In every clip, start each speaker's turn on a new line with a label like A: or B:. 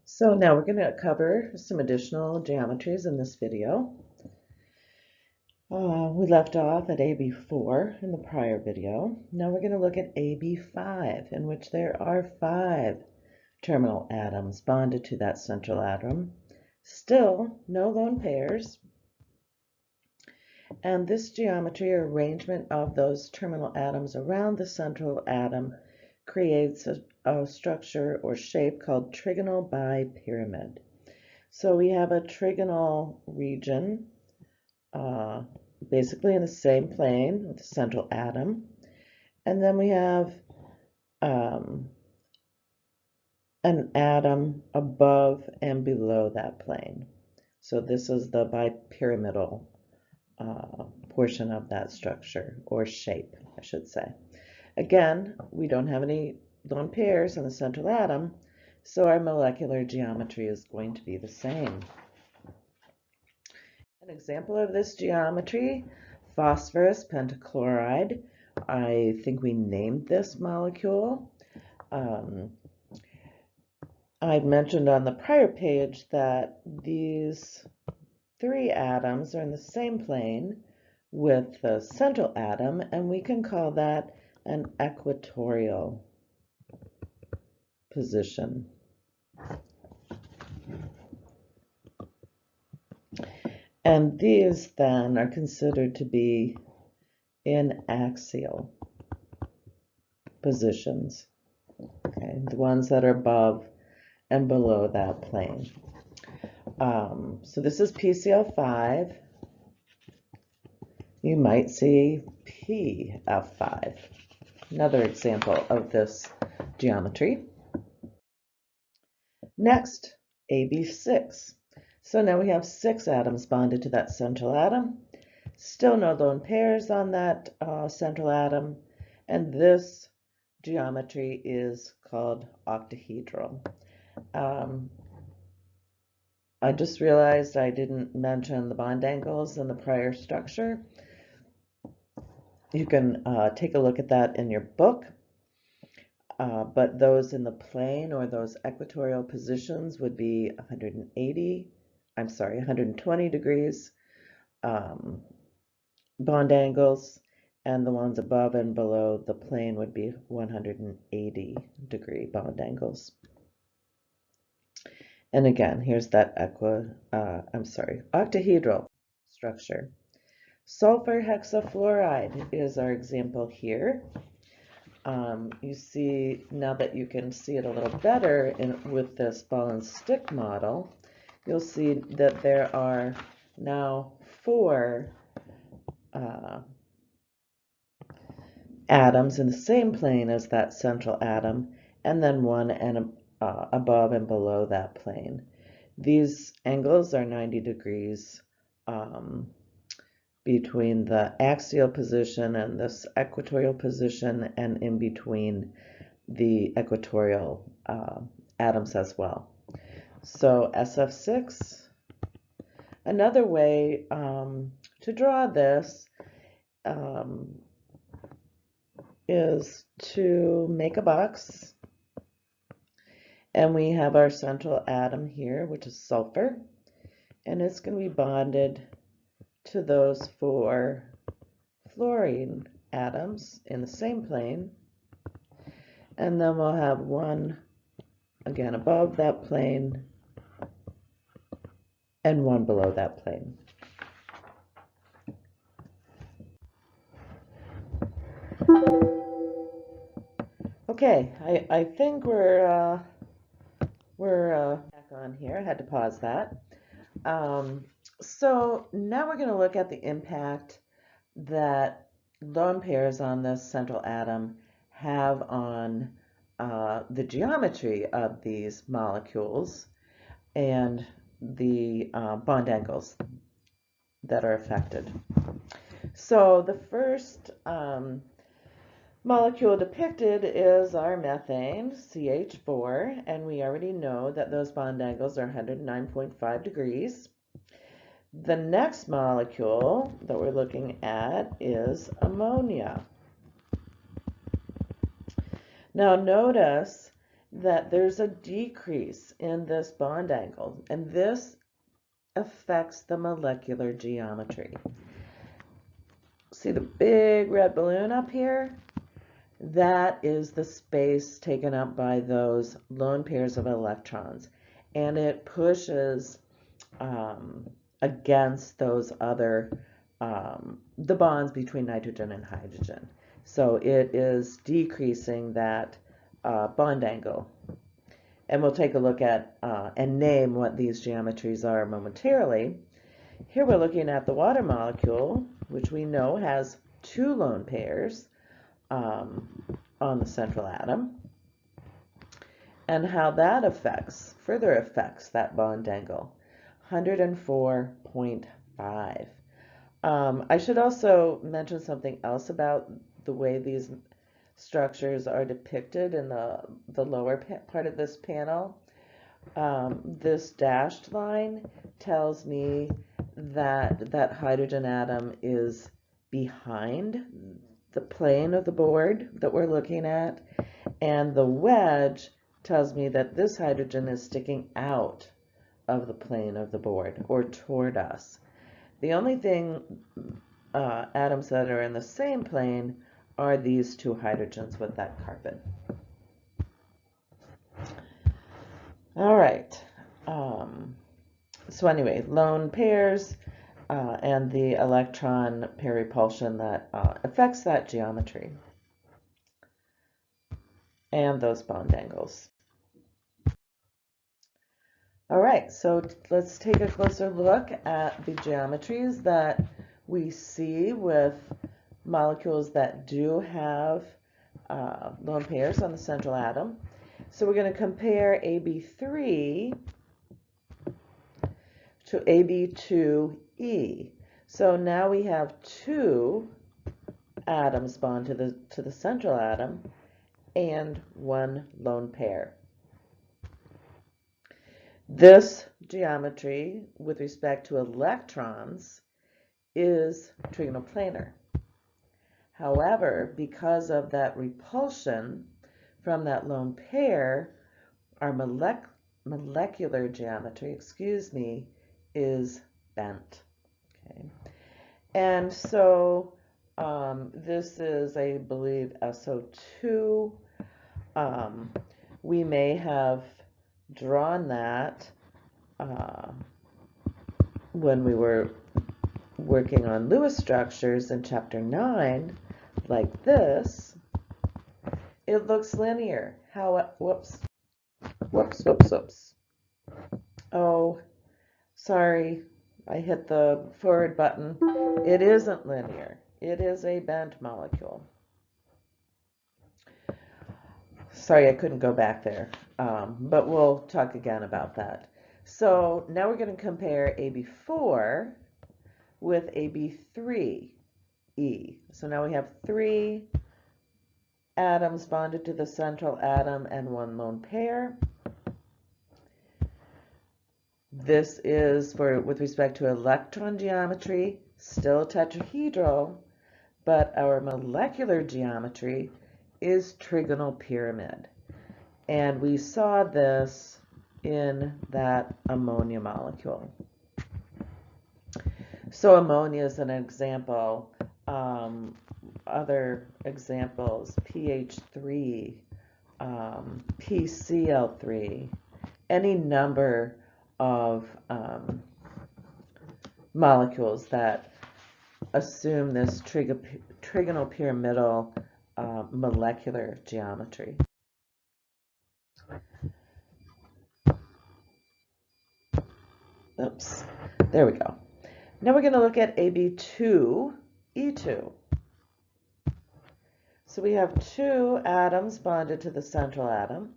A: So now we're going to cover some additional geometries in this video. We left off at AB4 in the prior video. Now we're going to look at AB5, in which there are 5 terminal atoms bonded to that central atom. Still, no lone pairs. And this geometry or arrangement of those terminal atoms around the central atom creates a structure or shape called trigonal bipyramid. So we have a trigonal region, basically in the same plane with the central atom. And then we have an atom above and below that plane. So this is the bipyramidal portion of that structure, or shape, I should say. Again, we don't have any lone pairs in the central atom, so our molecular geometry is going to be the same. An example of this geometry, phosphorus pentachloride. I think we named this molecule. I mentioned on the prior page that these 3 atoms are in the same plane with the central atom, and we can call that an equatorial position. And these then are considered to be in axial positions, okay, the ones that are above and below that plane. So this is PCl5. You might see PF5, another example of this geometry. Next, AB6. So now we have 6 atoms bonded to that central atom. Still no lone pairs on that central atom, and this geometry is called octahedral. I just realized I didn't mention the bond angles in the prior structure. You can take a look at that in your book, but those in the plane or those equatorial positions would be 120 degrees bond angles, and the ones above and below the plane would be 180-degree bond angles. And again, here's that octahedral structure. Sulfur hexafluoride is our example here. You see, now that you can see it a little better with this ball and stick model, you'll see that there are now 4 atoms in the same plane as that central atom, and then 1 above and below that plane. These angles are 90 degrees between the axial position and this equatorial position, and in between the equatorial atoms as well. So SF6. Another way to draw this is to make a box, and we have our central atom here, which is sulfur, and it's going to be bonded to those 4 fluorine atoms in the same plane, and then we'll have 1 again above that plane and 1 below that plane. Okay, I think we're back on here. I had to pause that. So now we're going to look at the impact that lone pairs on this central atom have on the geometry of these molecules and the bond angles that are affected. So the first molecule depicted is our methane, CH4, and we already know that those bond angles are 109.5 degrees. The next molecule that we're looking at is ammonia. Now notice that there's a decrease in this bond angle, and this affects the molecular geometry. See the big red balloon up here? That is the space taken up by those lone pairs of electrons, and it pushes against those other, the bonds between nitrogen and hydrogen. So it is decreasing that bond angle. And we'll take a look at and name what these geometries are momentarily. Here we're looking at the water molecule, which we know has two lone pairs on the central atom, and how that further affects that bond angle, 104.5. I should also mention something else about the way these structures are depicted in the lower part of this panel. This dashed line tells me that that hydrogen atom is behind the plane of the board that we're looking at, and the wedge tells me that this hydrogen is sticking out of the plane of the board or toward us. The only thing atoms that are in the same plane are these two hydrogens with that carbon. All right. So anyway, lone pairs and the electron pair repulsion that affects that geometry and those bond angles. All right, so let's take a closer look at the geometries that we see with molecules that do have lone pairs on the central atom. So we're going to compare AB3 to AB2E. So now we have two atoms bond to the central atom and one lone pair. This geometry with respect to electrons is trigonoplanar. However, because of that repulsion from that lone pair, our molecular geometry, is bent. Okay. And so this is, I believe, SO2. We may have drawn that when we were working on Lewis structures in chapter 9, like this. It looks linear. Whoops. Oh, sorry, I hit the forward button. It isn't linear. It is a bent molecule. Sorry, I couldn't go back there, but we'll talk again about that. So now we're going to compare AB4 with AB3E. So now we have three atoms bonded to the central atom and one lone pair. This is with respect to electron geometry, still tetrahedral, but our molecular geometry is trigonal pyramid. And we saw this in that ammonia molecule. So ammonia is an example. Other examples, PH3, PCl3, any number of molecules that assume this trigonal pyramidal molecular geometry. Oops, there we go. Now we're going to look at AB2E2. So we have two atoms bonded to the central atom,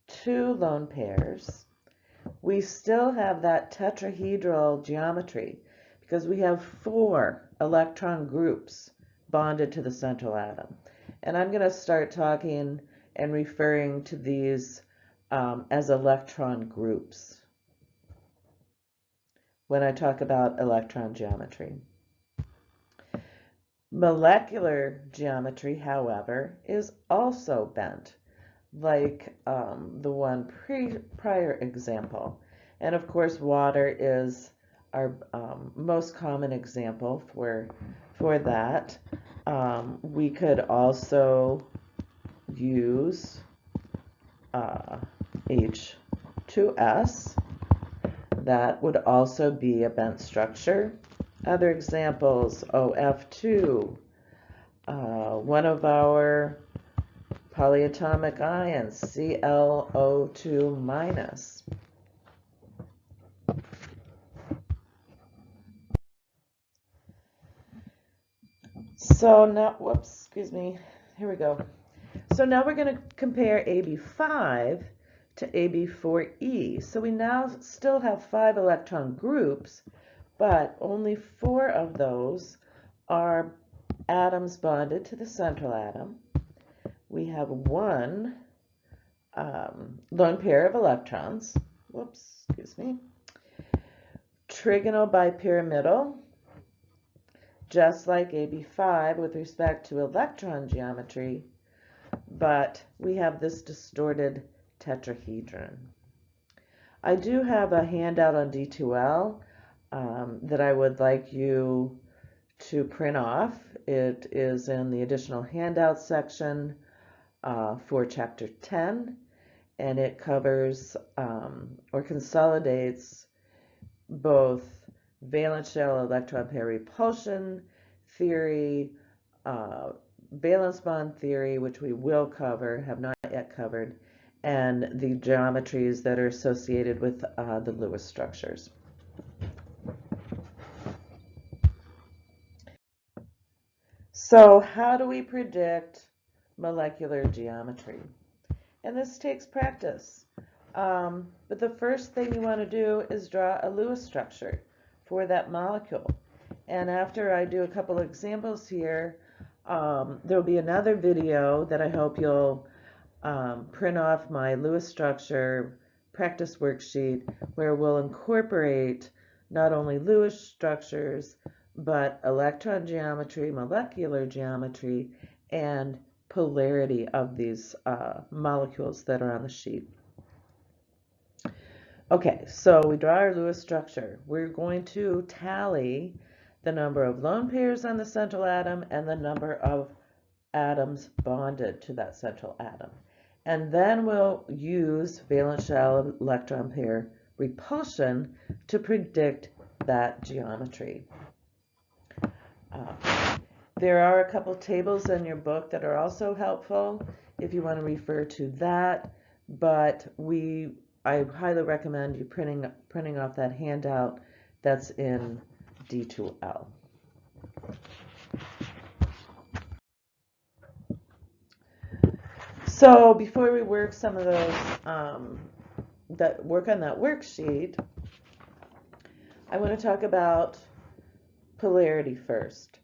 A: two lone pairs. We still have that tetrahedral geometry because we have four electron groups bonded to the central atom. And I'm going to start talking and referring to these as electron groups when I talk about electron geometry. Molecular geometry, however, is also bent. like the one prior example. And of course, water is our most common example for that. We could also use H2S. That would also be a bent structure. Other examples, OF2, one of our polyatomic ions, ClO2 minus. So now, whoops, excuse me, here we go. So now we're going to compare AB5 to AB4E. So we now still have 5 electron groups, but only 4 of those are atoms bonded to the central atom. We have one lone pair of electrons. Whoops, excuse me. Trigonal bipyramidal, just like AB5 with respect to electron geometry, but we have this distorted tetrahedron. I do have a handout on D2L that I would like you to print off. It is in the additional handout section for chapter 10, and it covers or consolidates both valence shell electron pair repulsion theory, valence bond theory, which we will cover, have not yet covered, and the geometries that are associated with the Lewis structures. So how do we predict molecular geometry? And this takes practice. But the first thing you want to do is draw a Lewis structure for that molecule. And after I do a couple of examples here, there'll be another video that I hope you'll print off my Lewis structure practice worksheet, where we'll incorporate not only Lewis structures, but electron geometry, molecular geometry, and polarity of these molecules that are on the sheet. Okay, so we draw our Lewis structure. We're going to tally the number of lone pairs on the central atom and the number of atoms bonded to that central atom. And then we'll use valence shell electron pair repulsion to predict that geometry. There are a couple tables in your book that are also helpful if you want to refer to that, but I highly recommend you printing off that handout that's in D2L. So before we work some of those that work on that worksheet, I want to talk about polarity first.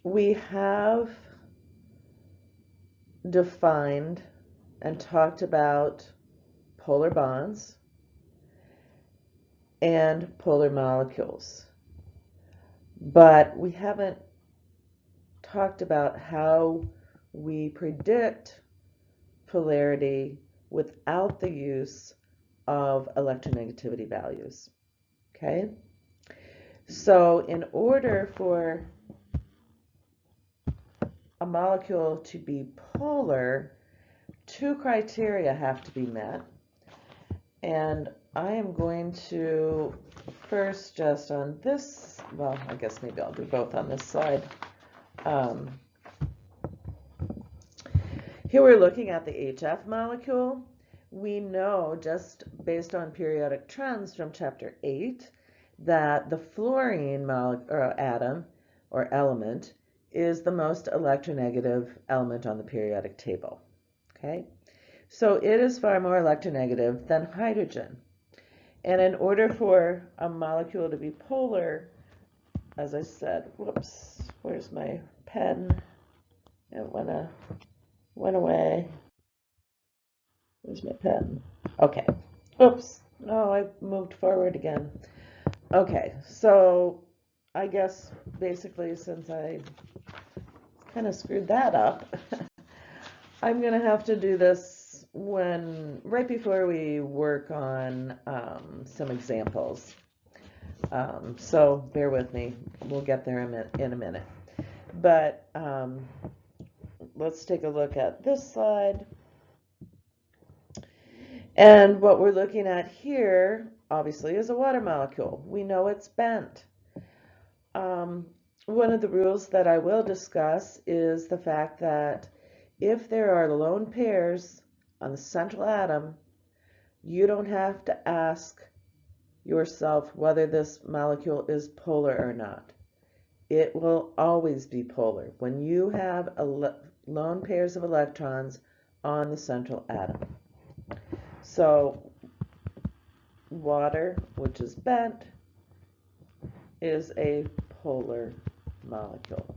A: We have defined and talked about polar bonds and polar molecules, but we haven't talked about how we predict polarity without the use of electronegativity values. Okay? So in order for a molecule to be polar, 2 criteria have to be met. And I am going to first just on this, well, I guess maybe I'll do both on this slide. Here we're looking at the HF molecule. We know, just based on periodic trends from chapter 8, that the fluorine atom or element is the most electronegative element on the periodic table. Okay, so it is far more electronegative than hydrogen. And in order for a molecule to be polar, as I said, whoops, where's my pen? It went away. Where's my pen? Okay. Oops. No, I moved forward again. Okay, so I guess basically since I kind of screwed that up, I'm going to have to do this right before we work on some examples. So bear with me. We'll get there in a minute. But let's take a look at this slide. And what we're looking at here, obviously, is a water molecule. We know it's bent. One of the rules that I will discuss is the fact that if there are lone pairs on the central atom, you don't have to ask yourself whether this molecule is polar or not. It will always be polar when you have lone pairs of electrons on the central atom. So water, which is bent, is a polar molecule.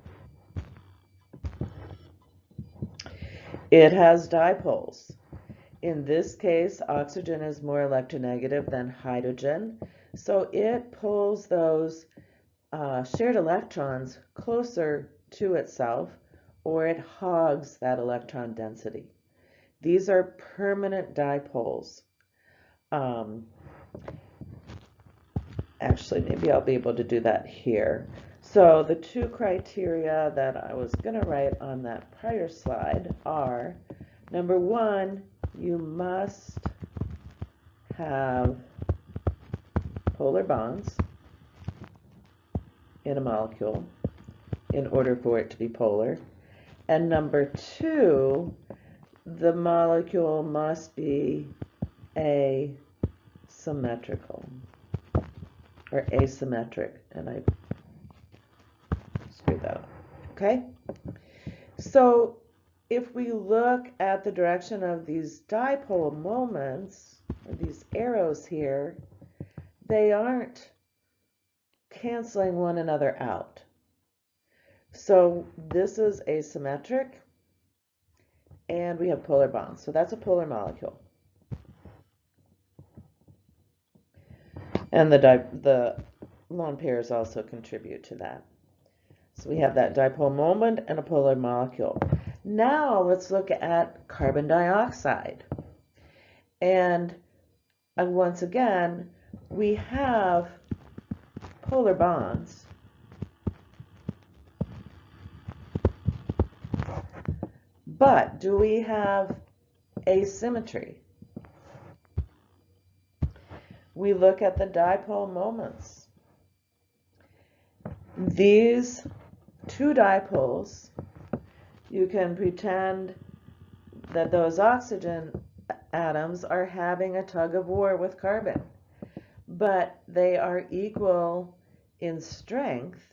A: It has dipoles. In this case, oxygen is more electronegative than hydrogen, so it pulls those shared electrons closer to itself, or it hogs that electron density. These are permanent dipoles. Actually, maybe I'll be able to do that here. So the two criteria that I was going to write on that prior slide are, number one, you must have polar bonds in a molecule in order for it to be polar. And number two, the molecule must be asymmetrical or asymmetric, and I screwed that up. Okay? So if we look at the direction of these dipole moments, or these arrows here, they aren't canceling one another out. So this is asymmetric, and we have polar bonds. So that's a polar molecule. And the lone pairs also contribute to that. So we have that dipole moment and a polar molecule. Now let's look at carbon dioxide. And once again, we have polar bonds. But do we have asymmetry? We look at the dipole moments. These two dipoles, you can pretend that those oxygen atoms are having a tug of war with carbon, but they are equal in strength,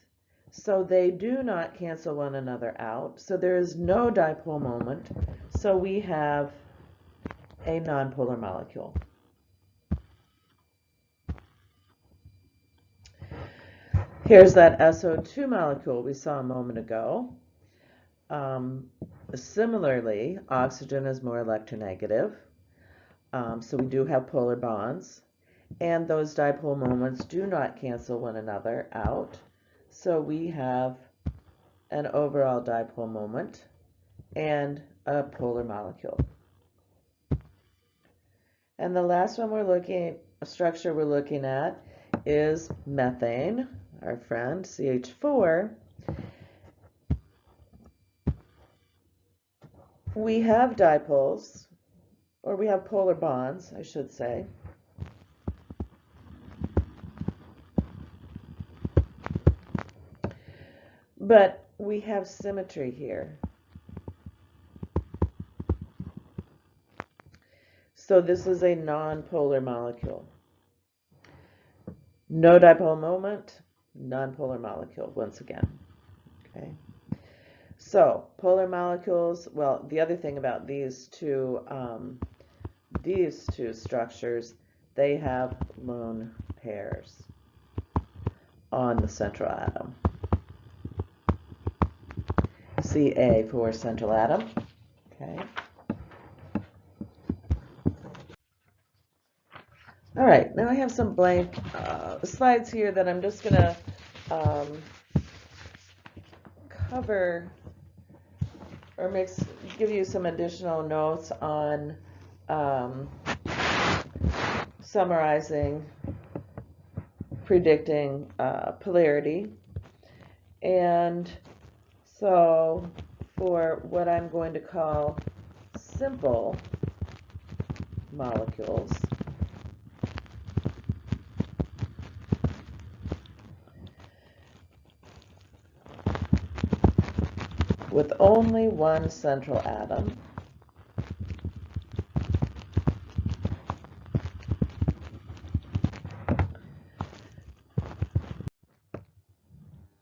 A: so they do not cancel one another out. So there is no dipole moment, so we have a nonpolar molecule. Here's that SO2 molecule we saw a moment ago. Similarly, oxygen is more electronegative, so we do have polar bonds, and those dipole moments do not cancel one another out, so we have an overall dipole moment and a polar molecule. And the last one structure we're looking at is methane, our friend, CH4. We have dipoles, or we have polar bonds, I should say. But we have symmetry here. So this is a nonpolar molecule. No dipole moment, nonpolar molecule, once again. Okay. So polar molecules, well, the other thing about these two structures, they have lone pairs on the central atom. Ca for central atom. Okay. All right, now I have some blank slides here that I'm just going to cover or give you some additional notes on summarizing, predicting polarity. And so for what I'm going to call simple molecules, with only one central atom,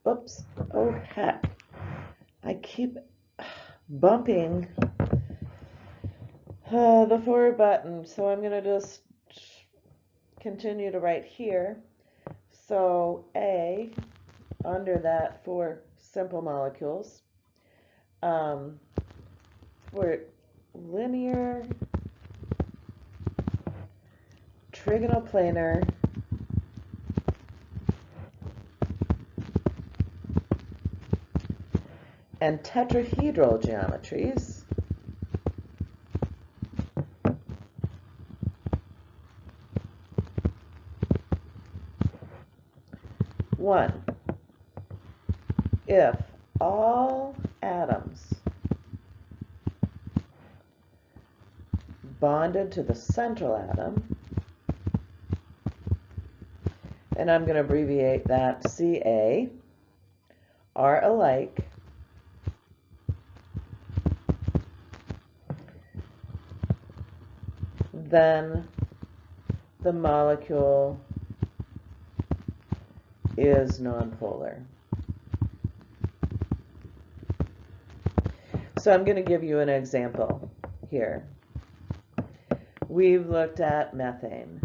A: oops, oh heck, I keep bumping the forward button, so I'm going to just continue to write here. So A, under that for simple molecules, for linear, trigonoplanar, and tetrahedral geometries, one, if all atoms bonded to the central atom, and I'm going to abbreviate that Ca, are alike, then the molecule is nonpolar. So I'm going to give you an example here. We've looked at methane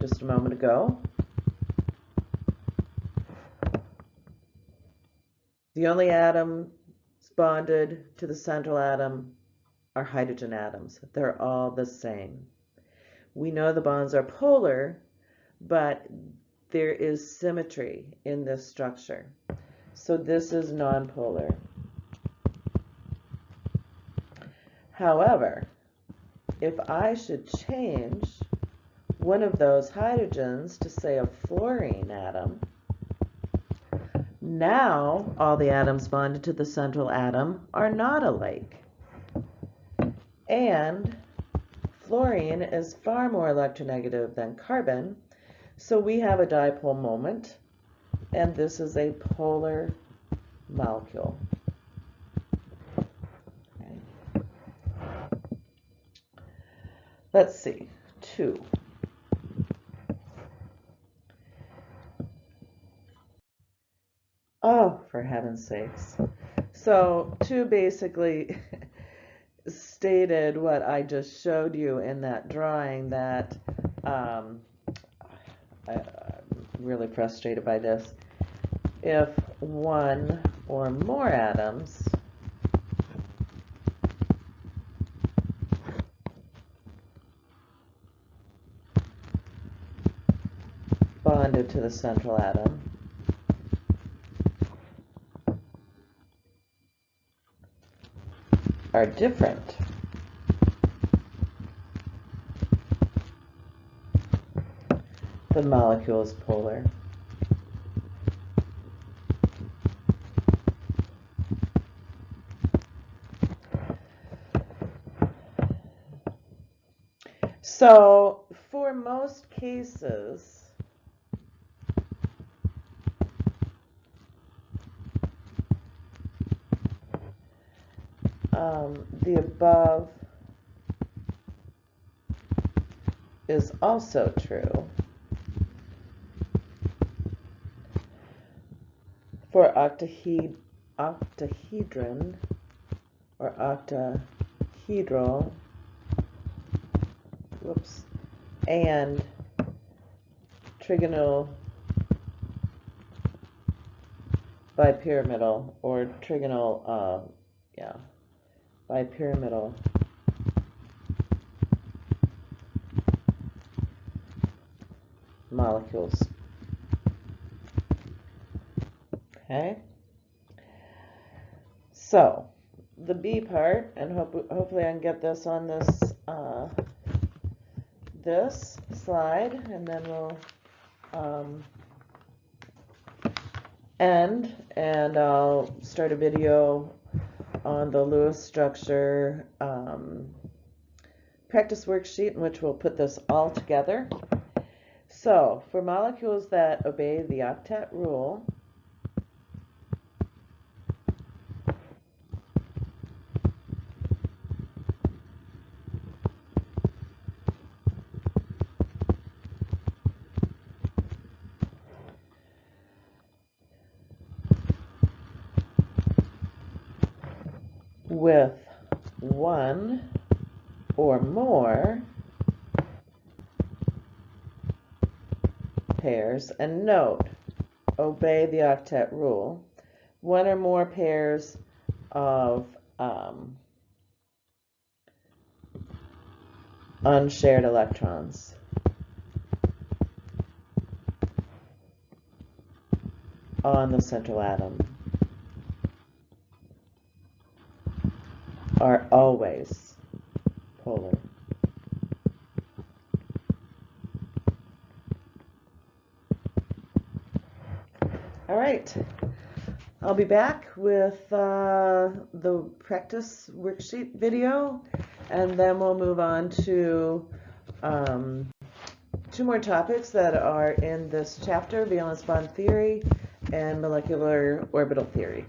A: just a moment ago. The only atoms bonded to the central atom are hydrogen atoms. They're all the same. We know the bonds are polar, but there is symmetry in this structure. So this is nonpolar. However, if I should change one of those hydrogens to, say, a fluorine atom, now all the atoms bonded to the central atom are not alike. And fluorine is far more electronegative than carbon, so we have a dipole moment, and this is a polar molecule. Okay. Let's see, 2. Oh, for heaven's sakes. So 2 basically stated what I just showed you in that drawing, that I'm really frustrated by this. If one or more atoms bonded to the central atom are different, the molecule is polar. So for most cases, the above is also true for octahedron or octahedral, whoops, and trigonal bipyramidal or trigonal, bipyramidal molecules. Okay, so the B part, and hopefully I can get this on this this slide, and then we'll end, and I'll start a video on the Lewis structure practice worksheet in which we'll put this all together. So for molecules that obey the octet rule, with one or more pairs, and note, obey the octet rule, one or more pairs of unshared electrons on the central atom are always polar. All right, I'll be back with the practice worksheet video, and then we'll move on to 2 more topics that are in this chapter, valence bond theory and molecular orbital theory.